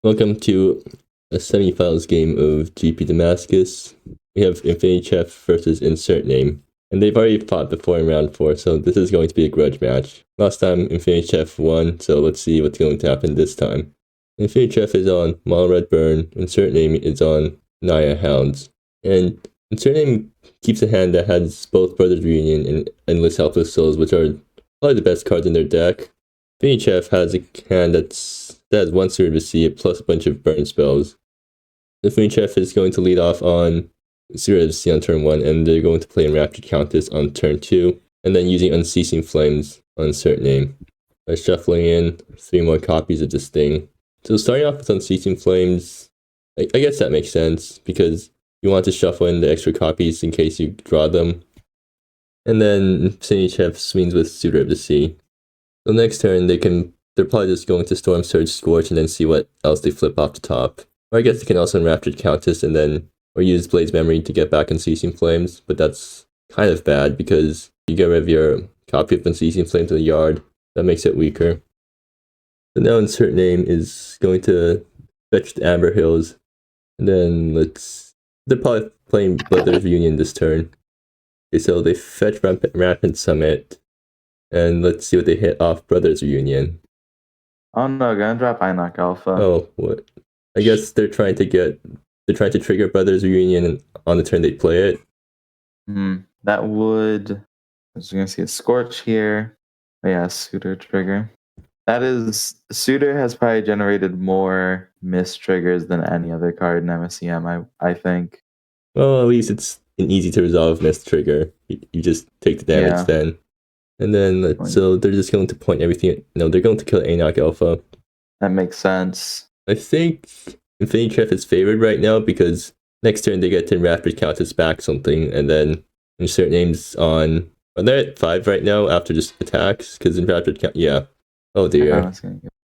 Welcome to a semifinals game of GP Damascus. We have InfinityChef versus InsertName. And they've already fought before in round 4, so this is going to be a grudge match. Last time InfinityChef won, so let's see what's going to happen this time. InfinityChef is on Mono Red Burn, InsertName is on Naya Hounds. And InsertName keeps a hand that has both Brothers Reunion and Endless Helpless Souls, which are probably the best cards in their deck. InfinityChef has a hand that has one Suitor to See plus a bunch of burn spells. InfinityChef is going to lead off on Suitor to See on turn 1, and they're going to play Enraptured Countess on turn 2, and then using Unceasing Flames on InsertName by shuffling in 3 more copies of this thing. So starting off with Unceasing Flames, I guess that makes sense, because you want to shuffle in the extra copies in case you draw them. And then InfinityChef swings with Suitor of the Sea. So next turn, they're probably just going to Storm Surge Scorch and then see what else they flip off the top. Or I guess they can also Enraptured Countess and then, or use Blade's Memory to get back Unceasing Flames, but that's kind of bad because you get rid of your copy of Unceasing Flames in the yard. That makes it weaker. So now InsertName is going to fetch the Amber Hills, and then they're probably playing Brothers Reunion this turn. Okay, so they fetch Rampant Summit, and let's see what they hit off Brothers Reunion. Oh no, gonna drop Inoc Alpha. Oh, what? I guess they're trying to trigger Brothers Reunion on the turn they play it. That would... I was gonna see a Scorch here. Oh, yeah, Suitor trigger. That is... Suitor has probably generated more miss triggers than any other card in MSEM, I think. Well, at least it's an easy to resolve miss trigger. You just take the damage then. And then, so they're just going to point everything... No, they're going to kill Enoch Alpha. That makes sense. I think InfinityChef is favored right now because next turn they get to Enraptured Countess back something, and then InsertName's on... Are they at 5 right now after just attacks? Because Enraptured Countess... Yeah. Oh dear.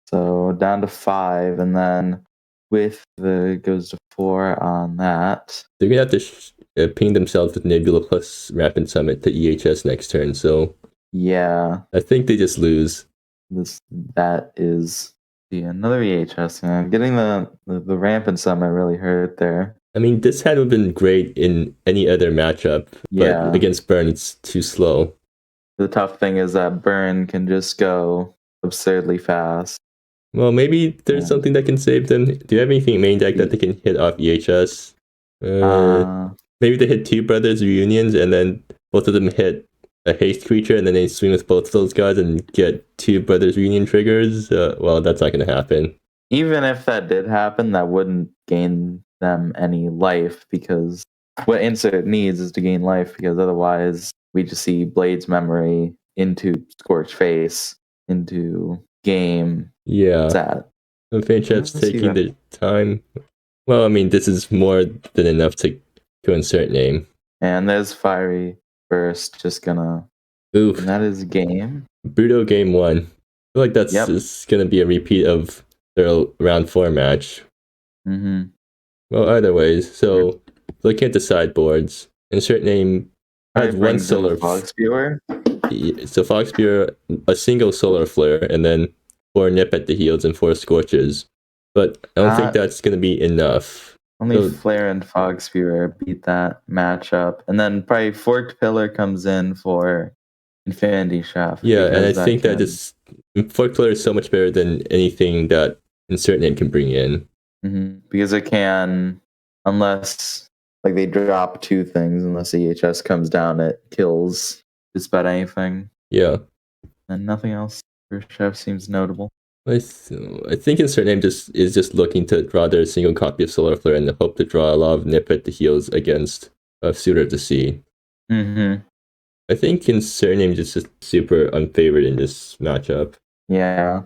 So down to 5, and then with the... goes to 4 on that. They're going to have to ping themselves with Nebula plus Rampant Summit to EHS next turn, so... Yeah. I think they just lose. That is another EHS. Getting the Rampant Summit really hurt there. I mean, this hand would have been great in any other matchup, but against Burn, it's too slow. The tough thing is that Burn can just go absurdly fast. Well, maybe there's something that can save them. Do you have anything in main deck that they can hit off EHS? Maybe they hit 2 Brothers Reunions, and then both of them hit a haste creature, and then they swing with both of those guys and get 2 Brothers Reunion triggers. Well, that's not going to happen. Even if that did happen, that wouldn't gain them any life, because what Insert needs is to gain life, because otherwise we just see Blade's Memory into Scorch Face, into game. Yeah. Sad. InfinityChef's taking the time. Well, I mean, this is more than enough to InsertName. And there's Fiery Burst, just gonna... Oof. And that is game. Bruto game 1. I feel like that's just gonna be a repeat of their round 4 match. Well, either ways, so looking at the sideboards, InsertName has 1 Solar Fog Spewer. So Fog Spewer, a single Solar Flare, and then 4 Nip at the Heels and 4 Scorches. But I don't think that's gonna be enough. Only Flare and Fog Spewer beat that matchup. And then probably Forked Pillar comes in for InfinityChef. Yeah, and I think that just... Forked Pillar is so much better than anything that InsertName can bring in. Because it can, unless like they drop 2 things, unless EHS comes down, it kills just about anything. Yeah. And nothing else for Chef seems notable. I think InsertName is just looking to draw their single copy of Solar Flare and hope to draw a lot of Nip at the Heels against Suitor of the Sea. I think InsertName is just super unfavored in this matchup. Yeah.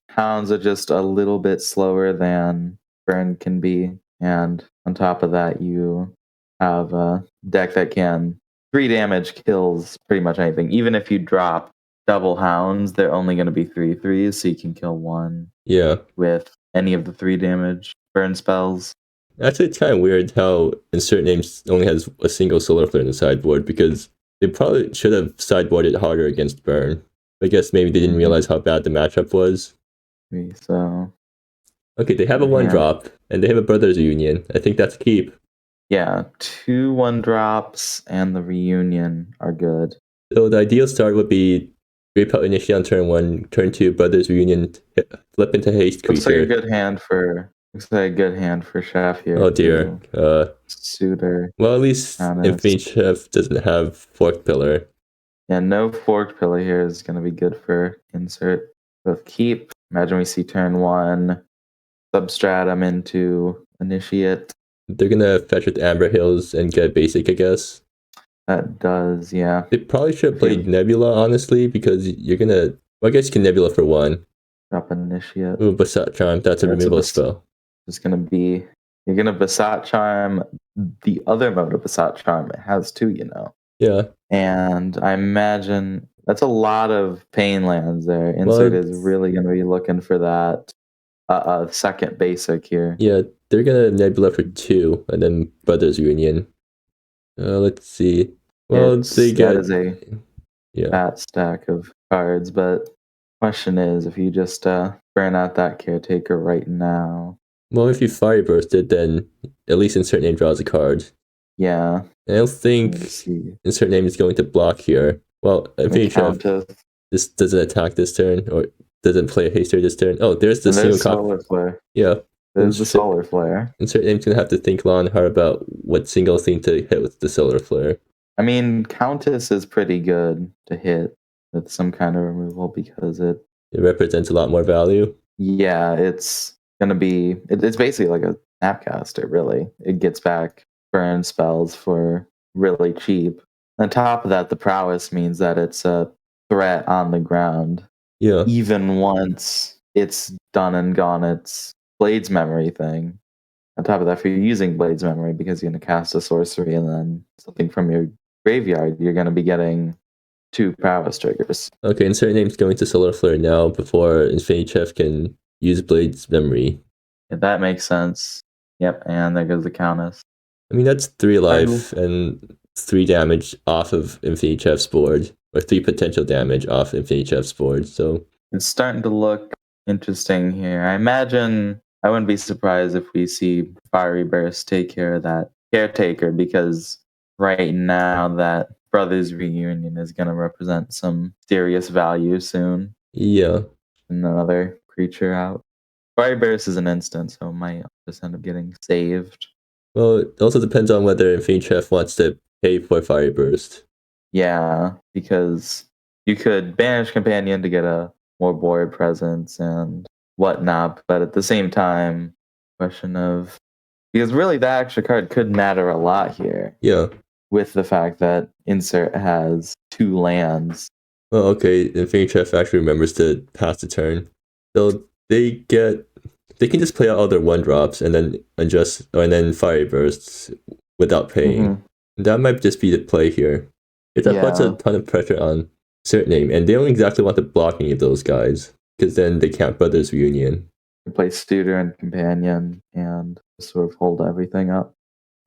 Hounds are just a little bit slower than Burn can be, and on top of that, you have a deck that can 3 damage kills pretty much anything. Even if you drop double Hounds, they're only going to be 3/3s, so you can kill 1. Yeah. With any of the 3 damage burn spells. Actually, it's kind of weird how InsertName only has a single Solar Flare in the sideboard, because they probably should have sideboarded harder against Burn. I guess maybe they didn't realize how bad the matchup was. So Okay, they have a Yeah. 1-drop, and they have a Brothers Reunion. I think that's a keep. Yeah, 2 1-drops and the reunion are good. So the ideal start would be Great Out Initiate on turn 1, turn 2, Brothers Reunion, flip into Haste Looks like a creature. good hand for Chef here Oh dear. too. Suitor. Well, at least Honest. InfinityChef doesn't have Forked Pillar. Yeah, no forked pillar here is going to be good for insert. With keep, imagine we see turn 1, substratum into initiate. They're gonna fetch with Amber Hills and get basic, I guess. That does, yeah. They probably should have Okay. played Nebula, honestly, because you're gonna. Well, I guess you can Nebula for 1. Drop initiate. Ooh, Basat Charm, that's a removal spell. It's going to be, you're going to Basat Charm the other mode of Basat Charm. It has 2, you know. Yeah. And I imagine that's a lot of pain lands there. Insert is really going to be looking for that second basic here. Yeah, they're gonna Nebula for 2, and then Brothers Reunion. Let's see. Well, they get. That is a fat stack of cards, but question is if you just burn out that caretaker right now. Well, if you Fire Bursted, then at least InsertName draws a card. Yeah. I don't think InsertName is going to block here. Well, InfinityChef just doesn't attack this turn, or doesn't play a haster this turn. Oh, there's the single solar flare. Yeah. There's the solar flare. InsertName's gonna have to think long and hard about what single thing to hit with the solar flare. I mean, Countess is pretty good to hit with some kind of removal because it represents a lot more value. Yeah, it's gonna be. It's basically like a Snapcaster. Really, it gets back burn spells for really cheap. On top of that, the prowess means that it's a threat on the ground. Yeah. Even once it's done and gone, it's Blade's Memory thing. On top of that, if you're using Blade's Memory because you're going to cast a sorcery and then something from your graveyard, you're going to be getting 2 prowess triggers. Okay, InsertName's going to Solar Flare now before InfinityChef can use Blade's Memory. Yeah, that makes sense. Yep, and there goes the Countess. I mean, that's 3 life and 3 damage off of InfinityChef's board, or 3 potential damage off InfinityChef's board, so... It's starting to look interesting here. I imagine I wouldn't be surprised if we see Fiery Burst take care of that caretaker, because right now that Brothers Reunion is going to represent some serious value soon. Yeah. And another creature out. Fiery Burst is an instant, so it might just end up getting saved. Well, it also depends on whether InfinityChef wants to pay for Fiery Burst. Yeah, because you could banish Companion to get a more board presence and whatnot, but at the same time, question of, because really that extra card could matter a lot here. Yeah. With the fact that Insert has 2 lands. Well, okay, InfinityChef actually remembers to pass the turn. So they can just play out all their 1-drops and then adjust, and then Fiery Bursts without paying. That might just be the play here. That puts a ton of pressure on InsertName, and they don't exactly want to block any of those guys, because then they can't Brothers Reunion. They play Studer and Companion and sort of hold everything up.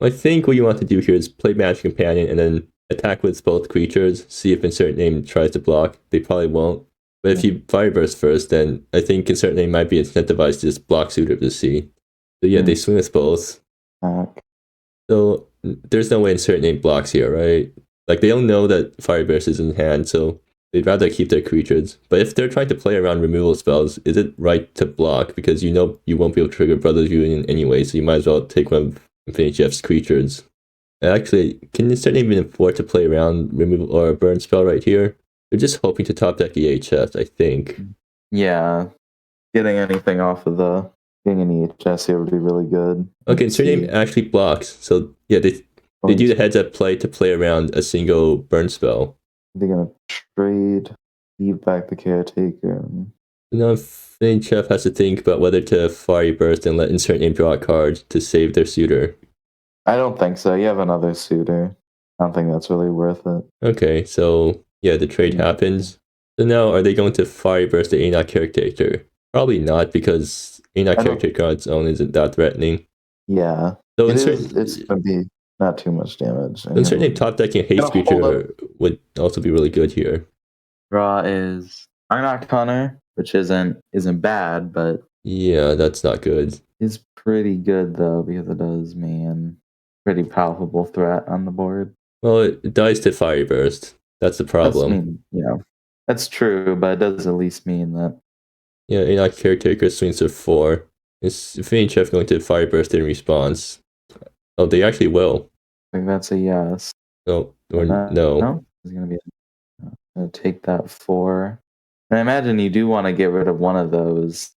I think what you want to do here is play Magic Companion and then attack with both creatures, see if InsertName tries to block. They probably won't. But if you Fire Burst first, then I think InsertName might be incentivized to just block Suitor to see. So yeah, they swing with both. So there's no way InsertName blocks here, right? Like, they don't know that Fire Burst is in hand, so they'd rather keep their creatures. But if they're trying to play around removal spells, is it right to block? Because you know you won't be able to trigger Brothers Reunion anyway, so you might as well take one of InfinityChef's creatures. Actually, can InsertName even afford to play around removal or a burn spell right here? They're just hoping to top deck EHS, I think. Yeah. Getting anything off of getting an EHS here would be really good. Okay, InsertName actually blocks. So yeah, they do the heads up play to play around a single burn spell. They're gonna trade, leave back the caretaker. Now InfinityChef has to think about whether to Fiery Burst and let InsertName draw a card to save their suitor. I don't think so. You have another suitor. I don't think that's really worth it. Okay, so yeah, the trade happens. So now, are they going to Fiery Burst the Enoch caretaker? Probably not, because Enoch caretaker on its own isn't that threatening. Yeah. So it's going to be not too much damage. InsertName top decking a haste creature would also be really good here. Draw is Arnok Hunter, which isn't bad, but Yeah, that's not good. It's pretty good though because it does mean pretty palpable threat on the board. Well, it dies to Fire Burst. That's the That's problem. mean, that's true, but it does at least mean that. Yeah, Enoch Caretaker swings for 4. Is InfinityChef going to Fire Burst in response? Oh, they actually will. I think that's a yes. No, or no. No, it's gonna be. Gonna take that 4. And I imagine you do want to get rid of one of those.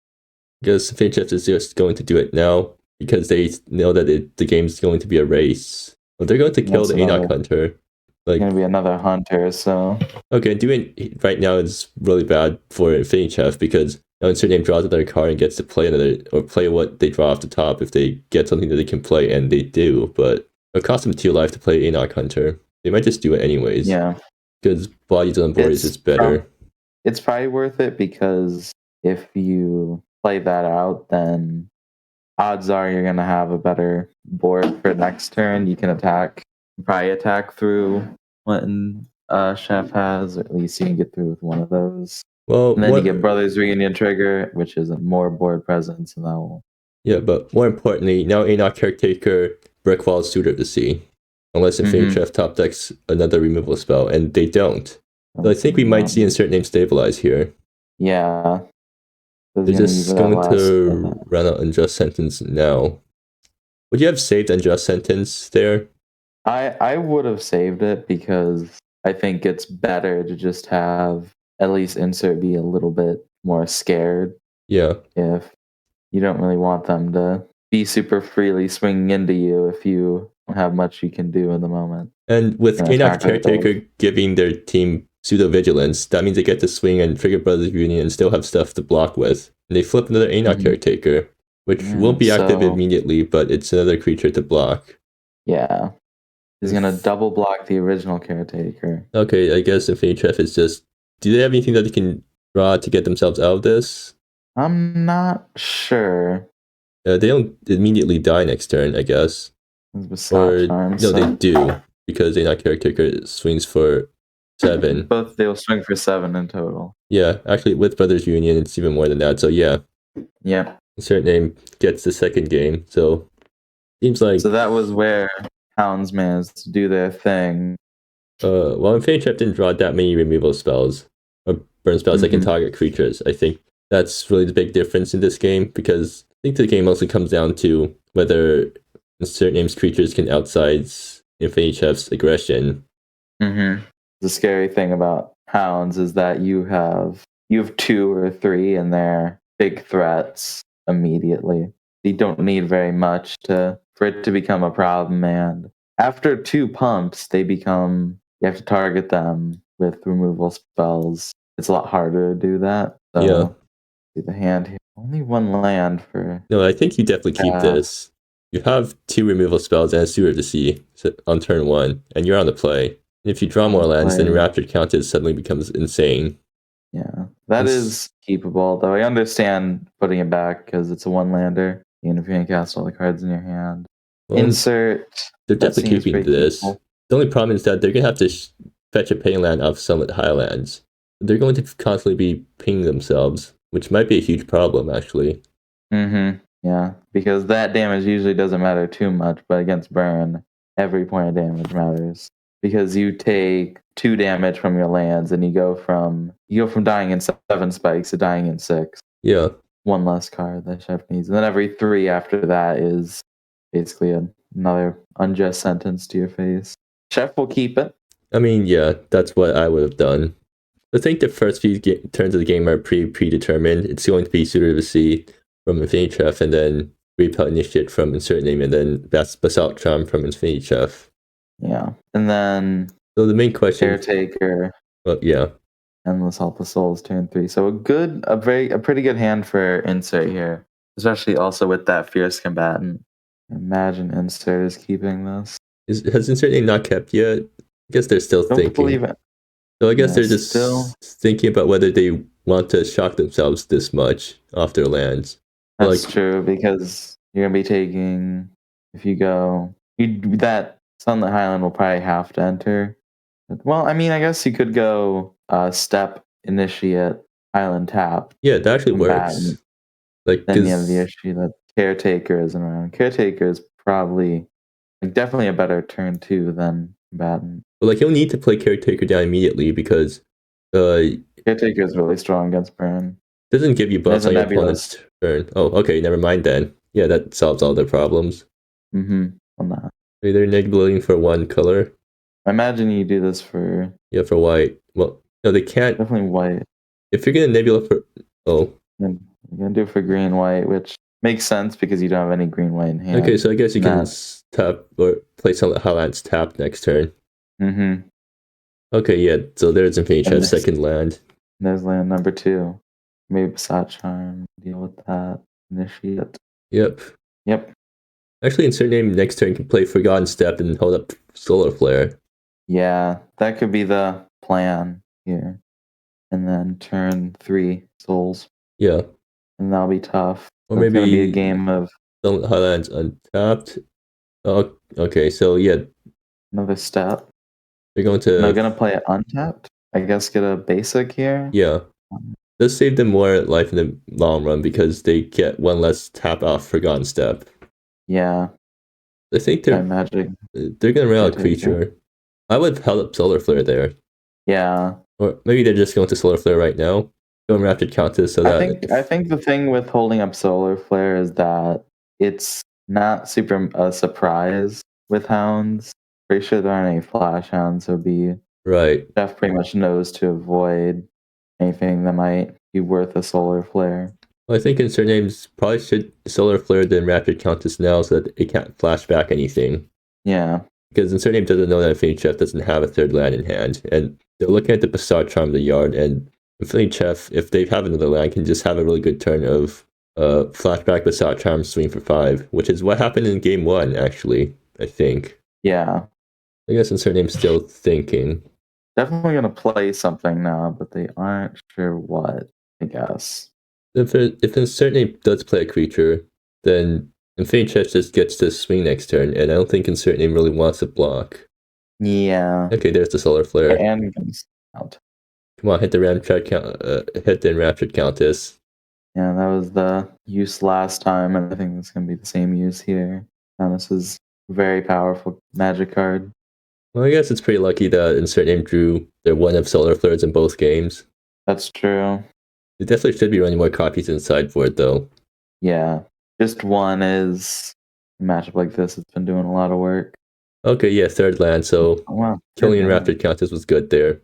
Because InfinityChef is just going to do it now because they know that the game's going to be a race. Well, they're going to kill That's the Enoch Hunter. Like, gonna be another hunter, so okay, doing it right now is really bad for InfinityChef because now InsertName draws another card and gets to play another or play what they draw off the top if they get something that they can play, and they do. But it costs them 2 life to play Enoch Hunter. They might just do it anyways. yeah. Because bodies on board is just better. It's probably worth it because if you play that out, then odds are you're gonna have a better board for next turn. You can probably attack through what Chef has, or at least you can get through with one of those. Well, And then you get Brothers Reunion Trigger, which is more board presence, and that will. Yeah, but more importantly, now Enoch Caretaker Brickwall Suitor to see. Unless InfinityChef top decks another removal spell, and they don't. So I think we might see InsertName stabilize here. Yeah. They're just going to run out Unjust Sentence now. Would you have saved Unjust Sentence there? I would have saved it because I think it's better to just have at least Insert be a little bit more scared. Yeah. If you don't really want them to be super freely swinging into you if you don't have much you can do in the moment. And with Enoch Caretaker giving their team pseudo-vigilance, that means they get to swing and trigger Brothers Reunion and still have stuff to block with. And they flip another Enoch Caretaker, which won't be active immediately, but it's another creature to block. Yeah. He's going to double block the original Caretaker. Okay, I guess InfinityChef is just... Do they have anything that they can draw to get themselves out of this? I'm not sure. They don't immediately die next turn, I guess. Or, no, they do, because Enoch Caretaker swings for 7. Both, they'll swing for 7 in total. Yeah, actually, with Brothers Union, it's even more than that, so yeah. Yeah. InsertName gets the second game, so... Seems like... So that was where Hounds managed to do their thing. Well, InfinityChef didn't draw that many removal spells, or burn spells that can target creatures. I think that's really the big difference in this game, because I think the game mostly comes down to whether InsertName's creatures can outsize InfinityChef's aggression. The scary thing about Hounds is that you have 2 or 3 and they're big threats immediately. You don't need very much for it to become a problem, and after 2 pumps, you have to target them with removal spells. It's a lot harder to do that. So yeah. See the hand here. Only 1 land for... No, I think you definitely keep this. You have 2 removal spells and a Suitor to see on turn 1, and you're on the play. And if you draw more lands, then Raptured Countess suddenly becomes insane. Yeah, that is keepable, though I understand putting it back because it's a 1-lander. Even if you can cast all the cards in your hand. Well, Insert. They're definitely keeping this. The only problem is that they're going to have to fetch a paying land off Summit Highlands. They're going to constantly be pinging themselves, which might be a huge problem, actually. Yeah, because that damage usually doesn't matter too much, but against Burn, every point of damage matters. Because you take 2 damage from your lands, and you go from dying in 7 spikes to dying in 6. Yeah. 1 less card that Chef needs. And then every 3 after that is basically another unjust sentence to your face. Chef will keep it. I mean, yeah, that's what I would have done. I think the first few turns of the game are predetermined. It's going to be Suitor to see from InfinityChef, and then Repel Initiate from InsertName, and then Basalt Charm from InfinityChef. Yeah. And then... So the main question... Caretaker. Well, yeah. Endless Help of Souls, turn 3. So a pretty good hand for Insert here, especially also with that Fierce Combatant. Imagine Insert is keeping this. Has InsertName not kept yet? I guess they're still thinking. Believe it. So I guess they're just thinking about whether they want to shock themselves this much off their lands. That's true, because you're gonna be taking, if you go, that Sunlit Highland will probably have to enter. Well, I mean, I guess you could go Step, Initiate, Highland Tap. Yeah, that actually works. Like, Then you have the 'cause issue that Caretaker isn't around. Caretaker is probably definitely a better turn 2 than Combatant. but like you'll need to play Caretaker down immediately because it Caretaker is really strong against Burn. doesn't give you There's buffs a on your Nebulous. opponent's turn. Oh, okay, never mind then. Yeah, that solves all their problems. On that. They're negating for one color. I imagine you do this for Yeah, for white. Well, no, they can't. definitely white. If you're gonna nebula for And you're gonna do it for green white, which makes sense because you don't have any green white in hand. okay, so I guess you can Nah. tap or play some Highlands tap next turn. Mm-hmm. Okay, yeah. So there's InfinityChef's this- second land. There's land number 2. Maybe Besot Charm. Deal with that. Initiate. Yep. Yep. Actually, InsertName next turn can play Forgotten Step and hold up Solar Flare. Yeah, that could be the plan here. And then turn 3 souls. Yeah. And that'll be tough. Or So it's maybe gonna be a game of some Highlands untapped. Oh, okay. So yeah, another step. they're going And they're to gonna play it untapped. I guess get a basic here. yeah. This save them more life in the long run because they get one less tap off Forgotten Step. Yeah. I think I imagine. they're gonna run out Caretaker. creature. I would have held up Solar Flare there. Yeah. Or maybe they're just going to Solar Flare right now. Going Rapid Countess so that I think the thing with holding up Solar Flare is that it's not super a surprise with Hounds. Pretty sure there aren't any Flash Hounds, so right. Jeff pretty much knows to avoid anything that might be worth a Solar Flare. Well, I think InsertNames probably should Solar Flare then Rapid Countess now so that it can't flash back anything. Yeah. Because InsertName doesn't know that InfinityChef doesn't have a third land in hand. And they're looking at the Besot Charm of the yard, and InfinityChef, if they have another land, can just have a really good turn of flashback Besot Charm swing for 5, which is what happened in game 1, actually, I think. Yeah. I guess InsertName's still thinking. Definitely gonna play something now, but they aren't sure what, I guess. If InsertName does play a creature, then InfinityChef just gets to swing next turn, and I don't think InsertName really wants to block. Yeah. Okay, there's the Solar Flare. And out. Come on, hit the hit the Enraptured Countess. Yeah, that was the use last time, and I think it's gonna be the same use here. And this is a very powerful magic card. Well, I guess it's pretty lucky that InsertName drew their one of Solar Flares in both games. That's true. They definitely should be running more copies in sideboard, though. Yeah. Just one is a matchup like this. It's been doing a lot of work. Okay, yeah, third land, so Oh, wow. killing Enraptured Countess was good there.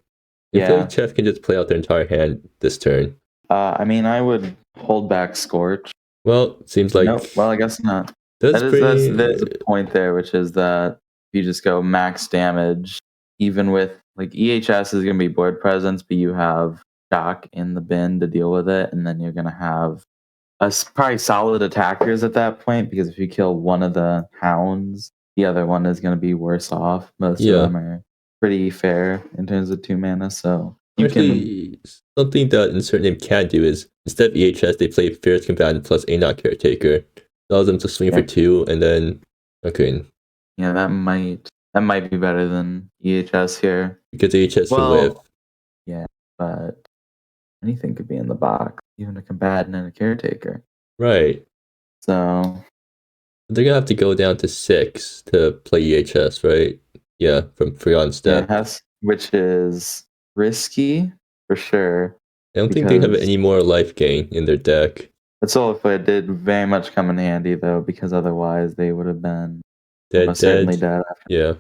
Yeah. InfinityChef can just play out their entire hand this turn. I mean, I would hold back Scorch. Well, seems like... Nope. Well, I guess not. That's pretty... There's a point there, which is that if you just go max damage, even with, like, EHS is going to be board presence, but you have Shock in the bin to deal with it, and then you're going to have probably solid attackers at that point, because if you kill one of the Hounds, the other one is going to be worse off. Most of them are pretty fair in terms of 2 mana, so you actually, something that InsertName can do is, instead of EHS, they play Fierce Combatant plus A-Not Caretaker. Allows them to swing for 2, and then... Okay. Yeah, that might be better than EHS here. Because EHS can whiff. Yeah, but anything could be in the box, even a Combatant and a Caretaker. Right. So... they're going to have to go down to 6 to play EHS, right? Yeah, from Forgotten Step. Yeah, which is risky, for sure. I don't think they have any more life gain in their deck. The Solar Flare did very much come in handy, though, because otherwise they would have been certainly dead after. Yeah.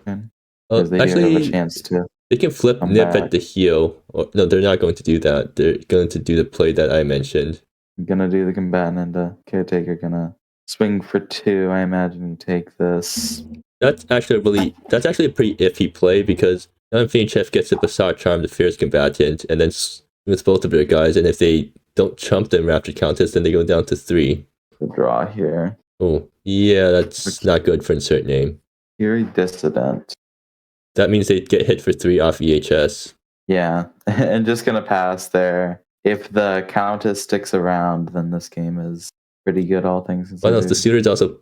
Because they do have a chance to. They can flip Nip at the heel. No, they're not going to do that. They're going to do the play that I mentioned. I'm going to do the Combatant and the Caretaker going to swing for 2. I imagine you take this. That's actually a pretty iffy play, because now InfinityChef gets the Besot Charm, the Fierce Combatant, and then with both of their guys, and if they don't chump the Enraptured Countess, then they go down to 3. The draw here. Oh, yeah, that's not good for InsertName. Fury Dissident. That means they get hit for 3 off EHS. Yeah, and just going to pass there. If the Countess sticks around, then this game is pretty good, all things considered. Well, no, the suitor's also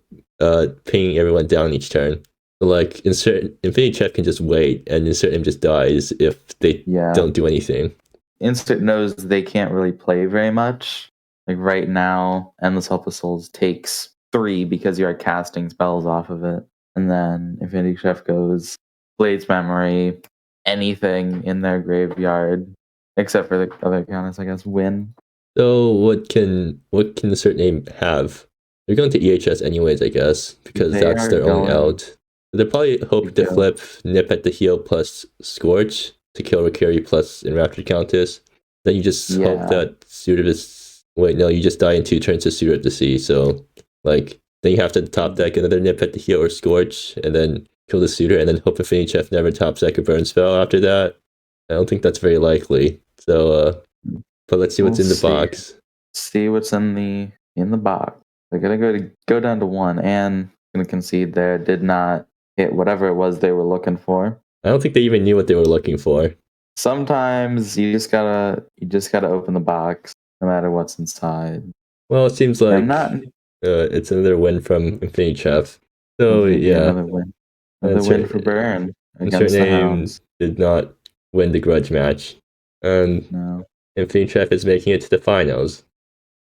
pinging everyone down each turn. So, like, InfinityChef can just wait, and InsertName just dies if they don't do anything. Insert knows they can't really play very much, Like right now, Endless Helpless Souls takes 3 because you are casting spells off of it. And then InfinityChef goes Blade's Memory, anything in their graveyard, except for the other counters, I guess, win. So what can InsertName have? They're going to EHS anyways, I guess, because They that's are their only going out. They're probably hoping to go. flip Nip at the heel plus Scorch to kill Rikiri plus Enraptured Countess. Then you just hope Yeah. that Suitor is... Wait, no, you just die in 2 turns to Suitor at the sea, so, like, then you have to top deck another Nip at the heel or Scorch, and then kill the Suitor, and then hope InfinityChef never top deck a burn spell after that. I don't think that's very likely. So, but let's see what's in the box. See what's in the box. They're gonna go down to 1 and gonna concede there. Did not hit whatever it was they were looking for. I don't think they even knew what they were looking for. Sometimes you just gotta open the box no matter what's inside. Well, it seems like not it's another win from InfinityChef. So yeah, another win. Another win for Burn against the Hounds. Did not win the grudge match, and No. InfinityChef is making it to the finals.